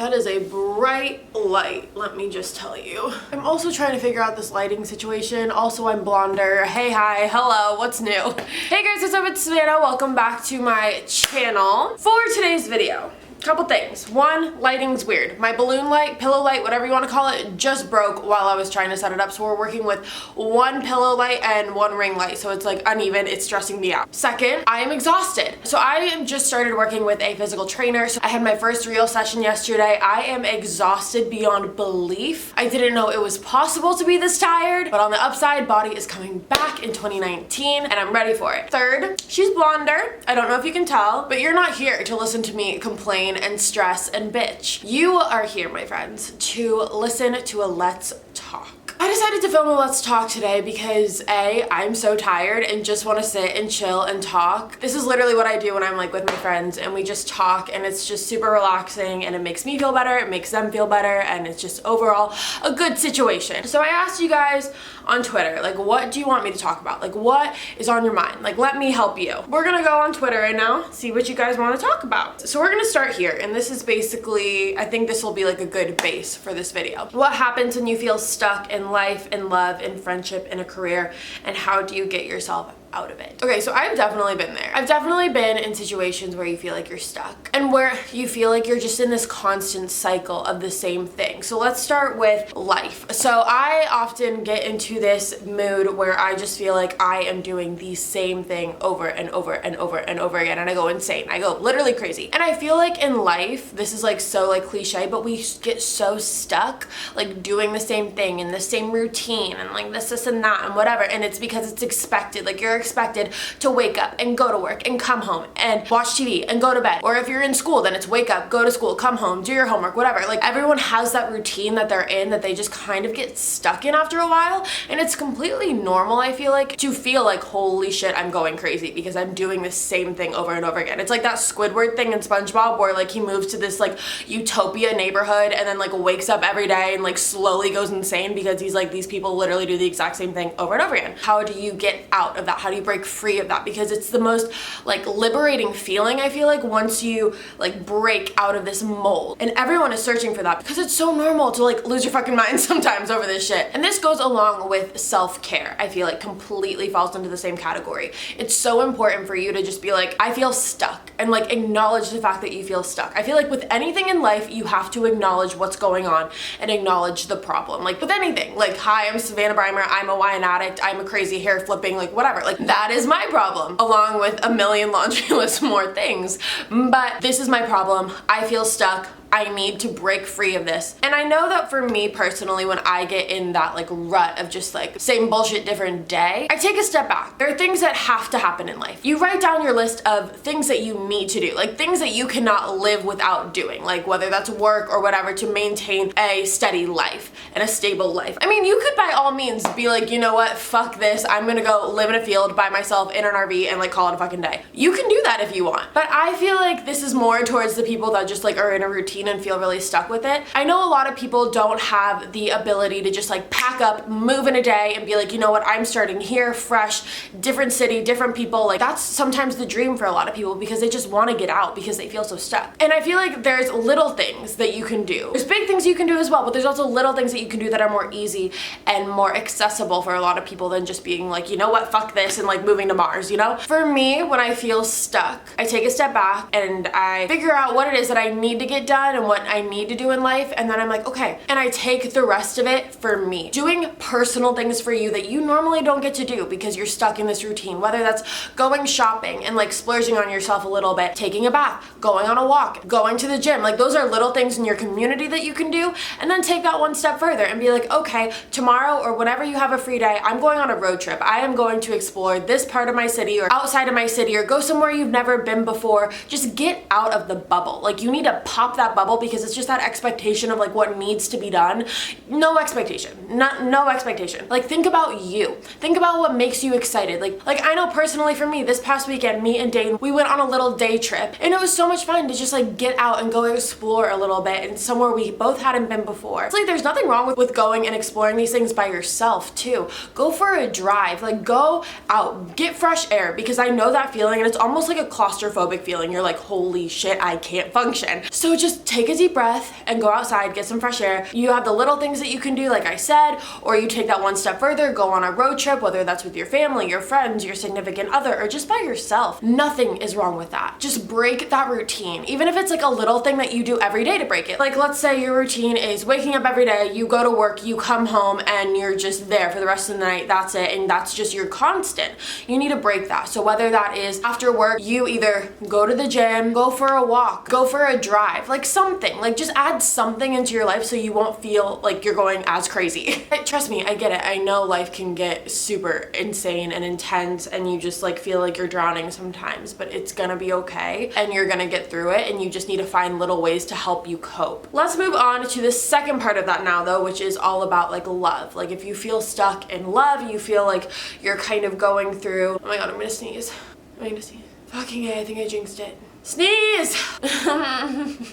That is a bright light, let me just tell you. I'm also trying to figure out this lighting situation. Also, I'm blonder. Hey, hi, hello, what's new? Hey guys, what's up? It's Savannah. Welcome back to my channel. For today's video, couple things. One, lighting's weird. My balloon light, pillow light, whatever you want to call it, just broke while I was trying to set it up. So we're working with one pillow light and one ring light. So it's like uneven. It's stressing me out. Second, I am exhausted. So I just started working with a physical trainer. So I had my first real session yesterday. I am exhausted beyond belief. I didn't know it was possible to be this tired, but on the upside, body is coming back in 2019 and I'm ready for it. Third, she's blonder. I don't know if you can tell, but you're not here to listen to me complain and stress and bitch. You are here, my friends, to listen to a Let's Talk. I decided to film a Let's Talk today because A, I'm so tired and just want to sit and chill and talk. This is literally what I do when I'm like with my friends and we just talk, and it's just super relaxing and it makes me feel better, it makes them feel better, and it's just overall a good situation. So I asked you guys on Twitter, like, what do you want me to talk about? Like, what is on your mind? Like, let me help you. We're gonna go on Twitter right now, see what you guys want to talk about. So we're gonna start here, and this is basically, I think this will be like a good base for this video. What happens when you feel stuck in life, in love, in friendship, in a career, and how do you get yourself out of it? Okay, so I've definitely been there. I've definitely been in situations where you feel like you're stuck and where you feel like you're just in this constant cycle of the same thing. So let's start with life. So I often get into this mood where I just feel like I am doing the same thing over and over and over and over again, and I go insane. I go literally crazy. And I feel like in life, this is like so like cliche, but we get so stuck like doing the same thing in the same routine and like this and that and whatever, and it's because it's expected. Like you're expected to wake up and go to work and come home and watch TV and go to bed. Or if you're in school, then it's wake up, go to school, come home, do your homework, whatever. Like everyone has that routine that they're in that they just kind of get stuck in after a while, and it's completely normal, I feel like, to feel like, holy shit, I'm going crazy because I'm doing the same thing over and over again. It's like that Squidward thing in SpongeBob where like he moves to this like utopia neighborhood and then like wakes up every day and like slowly goes insane because he's like, these people literally do the exact same thing over and over again. How do you get out of that? How do you break free of that? Because it's the most like liberating feeling, I feel like, once you like break out of this mold. And everyone is searching for that because it's so normal to like lose your fucking mind sometimes over this shit. And this goes along with self-care. I feel like completely falls into the same category. It's so important for you to just be like, I feel stuck, and like acknowledge the fact that you feel stuck. I feel like with anything in life, you have to acknowledge what's going on and acknowledge the problem. Like with anything, like, hi, I'm Savannah Brimer, I'm a wine addict, I'm a crazy hair flipping, like whatever. Like that is my problem, along with a million laundry list more things. But this is my problem. I feel stuck. I need to break free of this. And I know that for me personally, when I get in that like rut of just like same bullshit different day, I take a step back. There are things that have to happen in life. You write down your list of things that you need to do, like things that you cannot live without doing, like whether that's work or whatever, to maintain a steady life and a stable life. I mean, you could by all means be like, you know what, fuck this, I'm gonna go live in a field by myself in an RV and like call it a fucking day. You can do that if you want. But I feel like this is more towards the people that just like are in a routine and feel really stuck with it. I know a lot of people don't have the ability to just like pack up, move in a day and be like, you know what, I'm starting here, fresh, different city, different people. Like that's sometimes the dream for a lot of people because they just want to get out because they feel so stuck. And I feel like there's little things that you can do. There's big things you can do as well, but there's also little things that you can do that are more easy and more accessible for a lot of people than just being like, you know what, fuck this, and like moving to Mars, you know? For me, when I feel stuck, I take a step back and I figure out what it is that I need to get done and what I need to do in life, and then I'm like, okay, and I take the rest of it for me. Doing personal things for you that you normally don't get to do because you're stuck in this routine, whether that's going shopping and like splurging on yourself a little bit, taking a bath, going on a walk, going to the gym. Like those are little things in your community that you can do, and then take that one step further and be like, okay, tomorrow or whenever you have a free day, I'm going on a road trip. I am going to explore this part of my city or outside of my city or go somewhere you've never been before. Just get out of the bubble. Like you need to pop that bubble because it's just that expectation of like what needs to be done. No expectation. No expectation. Like think about you. Think about what makes you excited. Like I know personally for me, this past weekend, me and Dane, we went on a little day trip and it was so much fun to just like get out and go explore a little bit and somewhere we both hadn't been before. It's like there's nothing wrong with going and exploring these things by yourself too. Go for a drive. Like go out, get fresh air, because I know that feeling and it's almost like a claustrophobic feeling. You're like, holy shit, I can't function. So just take a deep breath and go outside, get some fresh air. You have the little things that you can do, like I said, or you take that one step further, go on a road trip, whether that's with your family, your friends, your significant other, or just by yourself. Nothing is wrong with that. Just break that routine, even if it's like a little thing that you do every day to break it. Like, let's say your routine is waking up every day, you go to work, you come home, and you're just there for the rest of the night. That's it, and that's just your constant. You need to break that. So whether that is after work, you either go to the gym, go for a walk, go for a drive, like something, like just add something into your life so you won't feel like you're going as crazy. Trust me, I get it. I know life can get super insane and intense and you just like feel like you're drowning sometimes, but it's gonna be okay and you're gonna get through it, and you just need to find little ways to help you cope. Let's move on to the second part of that now though, which is all about like love. Like if you feel stuck in love, you feel like you're kind of going through, oh my god, I'm gonna sneeze. I'm gonna sneeze. Fucking A, I think I jinxed it. Sneeze!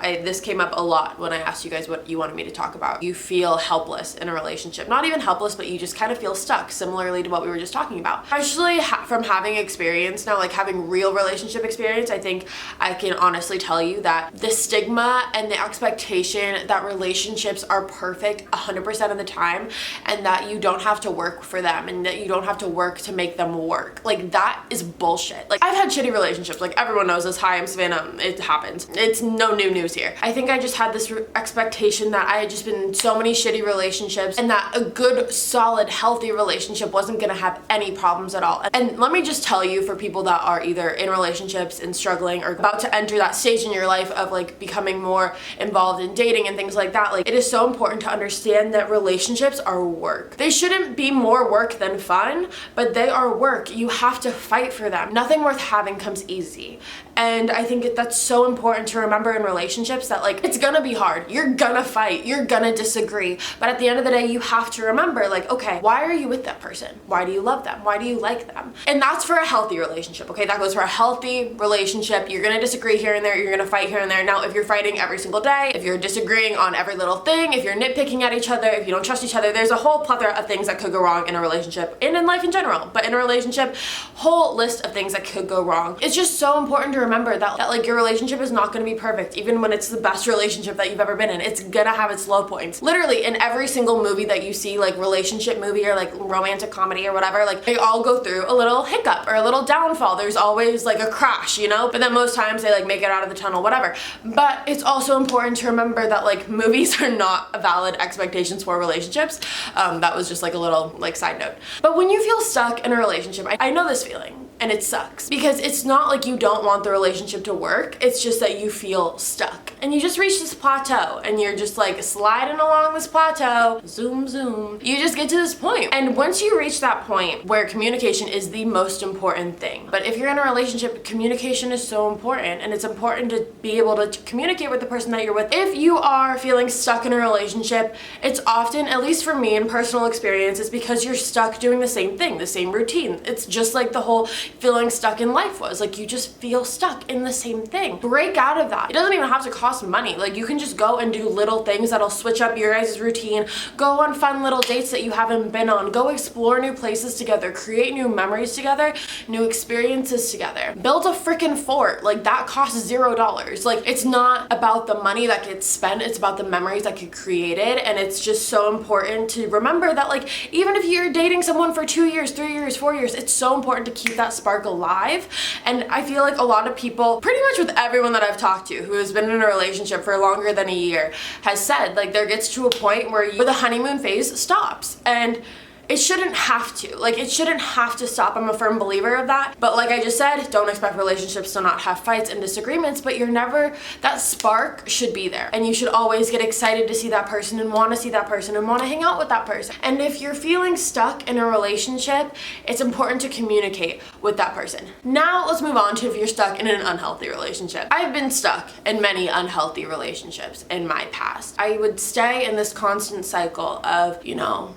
This came up a lot when I asked you guys what you wanted me to talk about. You feel helpless in a relationship. Not even helpless, but you just kind of feel stuck, similarly to what we were just talking about. Especially from having experience now, like having real relationship experience, I think I can honestly tell you that the stigma and the expectation that relationships are perfect 100% of the time and that you don't have to work for them and that you don't have to work to make them work. Like that is bullshit. Like I've had shitty relationships, like everyone knows this. Hi, I'm Savannah. It happens. It's no new news here. I think I just had this expectation that I had just been in so many shitty relationships and that a good, solid, healthy relationship wasn't gonna have any problems at all. And let me just tell you, for people that are either in relationships and struggling or about to enter that stage in your life of like becoming more involved in dating and things like that, like it is so important to understand that relationships are work. They shouldn't be more work than fun, but they are work. You have to fight for them. Nothing worth having comes easy. And I think that's so important to remember in relationships, that like it's gonna be hard, you're gonna fight, you're gonna disagree, but at the end of the day you have to remember like, okay, why are you with that person? Why do you love them? Why do you like them? And that's for a healthy relationship, okay? That goes for a healthy relationship. You're gonna disagree here and there, you're gonna fight here and there. Now if you're fighting every single day, if you're disagreeing on every little thing, if you're nitpicking at each other, if you don't trust each other, there's a whole plethora of things that could go wrong in a relationship and in life in general. But in a relationship, whole list of things that could go wrong. It's just so important to remember that like your relationship is not going to be perfect. Even when it's the best relationship that you've ever been in, it's gonna have its low points. Literally in every single movie that you see, like relationship movie or like romantic comedy or whatever, like they all go through a little hiccup or a little downfall. There's always like a crash, you know, but then most times they like make it out of the tunnel, whatever. But it's also important to remember that like movies are not valid expectations for relationships. That was just like a little like side note. But when you feel stuck in a relationship, I know this feeling. And it sucks because it's not like you don't want the relationship to work. It's just that you feel stuck and you just reach this plateau and you're just like sliding along this plateau, zoom, zoom. You just get to this point. And once you reach that point where communication is the most important thing, but if you're in a relationship, communication is so important, and it's important to be able to communicate with the person that you're with. If you are feeling stuck in a relationship, it's often, at least for me in personal experience, it's because you're stuck doing the same thing, the same routine. It's just like the whole feeling stuck in life was. Like you just feel stuck in the same thing. Break out of that. It doesn't even have to cost money. Like you can just go and do little things that'll switch up your guys' routine. Go on fun little dates that you haven't been on. Go explore new places together. Create new memories together. New experiences together. Build a freaking fort. Like that costs $0. Like it's not about the money that gets spent. It's about the memories that get created. And it's just so important to remember that like even if you're dating someone for 2 years, 3 years, 4 years, it's so important to keep that spark alive. And I feel like a lot of people, pretty much with everyone that I've talked to who has been in a relationship for longer than a year, has said like there gets to a point where the honeymoon phase stops. And it shouldn't have to. Like, it shouldn't have to stop. I'm a firm believer of that. But like I just said, don't expect relationships to not have fights and disagreements, but that spark should be there. And you should always get excited to see that person and want to see that person and want to hang out with that person. And if you're feeling stuck in a relationship, it's important to communicate with that person. Now, let's move on to if you're stuck in an unhealthy relationship. I've been stuck in many unhealthy relationships in my past. I would stay in this constant cycle of, you know,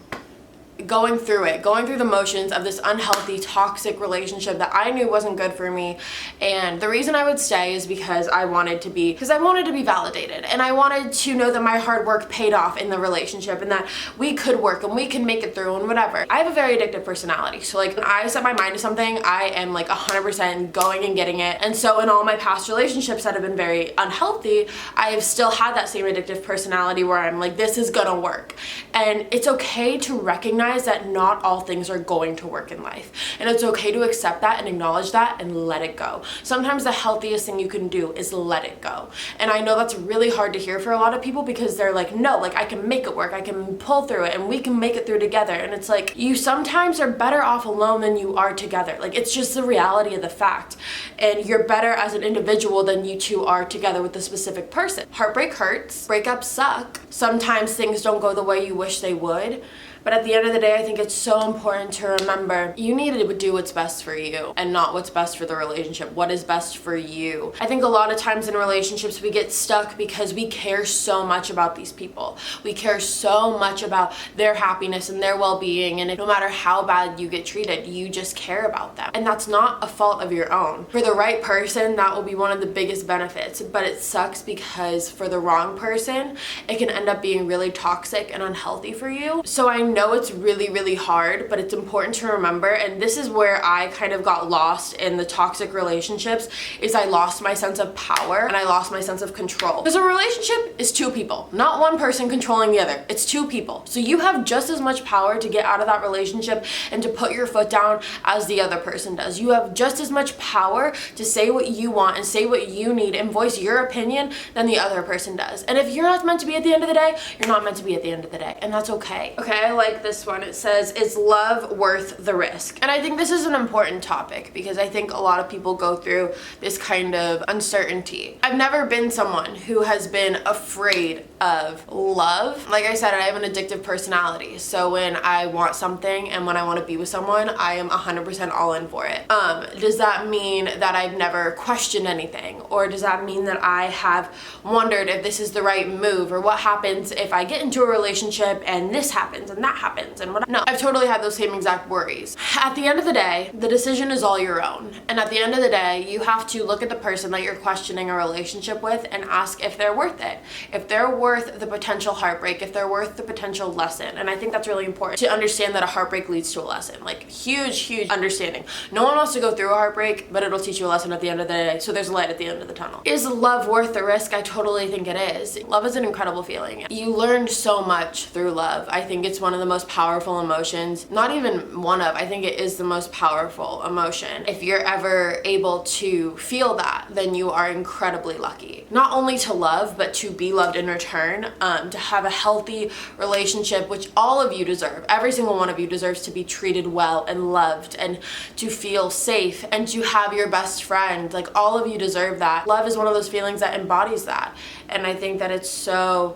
going through the motions of this unhealthy, toxic relationship that I knew wasn't good for me. And the reason I would stay is because I wanted to be validated, and I wanted to know that my hard work paid off in the relationship and that we could work and we can make it through and whatever. I have a very addictive personality, so like when I set my mind to something, I am like 100% going and getting it. And so in all my past relationships that have been very unhealthy, I have still had that same addictive personality where I'm like, this is gonna work. And it's okay to recognize that not all things are going to work in life, and it's okay to accept that and acknowledge that and let it go. Sometimes the healthiest thing you can do is let it go, and I know that's really hard to hear for a lot of people because they're like, no, like I can make it work, I can pull through it, and we can make it through together. And it's like, you sometimes are better off alone than you are together. Like, it's just the reality of the fact, and you're better as an individual than you two are together with a specific person. Heartbreak hurts, breakups suck, sometimes things don't go the way you wish they would. But at the end of the day, I think it's so important to remember you need to do what's best for you and not what's best for the relationship. What is best for you? I think a lot of times in relationships we get stuck because we care so much about these people. We care so much about their happiness and their well-being, and no matter how bad you get treated, you just care about them. And that's not a fault of your own. For the right person, that will be one of the biggest benefits, but it sucks because for the wrong person, it can end up being really toxic and unhealthy for you. So I know it's really, really hard, but it's important to remember, and this is where I kind of got lost in the toxic relationships, is I lost my sense of power and I lost my sense of control. Because a relationship is two people, not one person controlling the other. It's two people. So you have just as much power to get out of that relationship and to put your foot down as the other person does. You have just as much power to say what you want and say what you need and voice your opinion than the other person does. And if you're not meant to be at the end of the day, you're not meant to be at the end of the day, and that's okay. Okay, I like this one. It says, is love worth the risk? And I think this is an important topic because I think a lot of people go through this kind of uncertainty. I've never been someone who has been afraid of love. Like I said, I have an addictive personality, so when I want something and when I want to be with someone, I am 100% all in for it. Does that mean that I've never questioned anything, or does that mean that I have wondered if this is the right move, or what happens if I get into a relationship and this happens and that happens and what? No, I've totally had those same exact worries. At the end of the day, the decision is all your own, and at the end of the day, you have to look at the person that you're questioning a relationship with and ask if they're worth it, if they're worth the potential heartbreak, if they're worth the potential lesson. And I think that's really important to understand that a heartbreak leads to a lesson. Like, huge understanding. No one wants to go through a heartbreak, but it'll teach you a lesson at the end of the day, so there's light at the end of the tunnel. Is love worth the risk? I totally think it is. Love is an incredible feeling. You learn so much through love. I think it's one of the most powerful emotions. Not even one of, I think it is the most powerful emotion. If you're ever able to feel that, then you are incredibly lucky. Not only to love, but to be loved in return, to have a healthy relationship, which all of you deserve. Every single one of you deserves to be treated well and loved and to feel safe and to have your best friend. Like, all of you deserve that. Love is one of those feelings that embodies that. And I think that it's so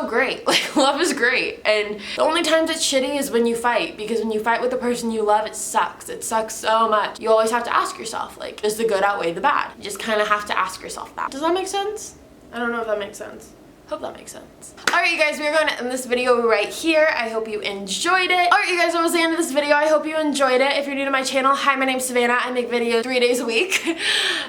great. Like, love is great. And the only times it's shitty is when you fight, because when you fight with the person you love, it sucks. It sucks so much. You always have to ask yourself, like, does the good outweigh the bad? You just kind of have to ask yourself that. Does that make sense? I don't know if that makes sense. Hope that makes sense. Alright, you guys, we are going to end this video right here. I hope you enjoyed it. Alright, you guys, that was the end of this video. I hope you enjoyed it. If you're new to my channel, hi, my name's Savannah. I make videos 3 days a week.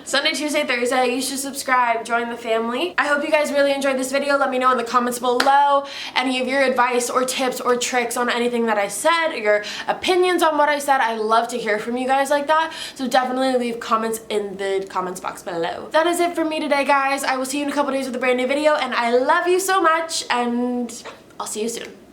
Sunday, Tuesday, Thursday. You should subscribe, join the family. I hope you guys really enjoyed this video. Let me know in the comments below any of your advice or tips or tricks on anything that I said, your opinions on what I said. I love to hear from you guys like that. So definitely leave comments in the comments box below. That is it for me today, guys. I will see you in a couple days with a brand new video, and I love you so much, and I'll see you soon.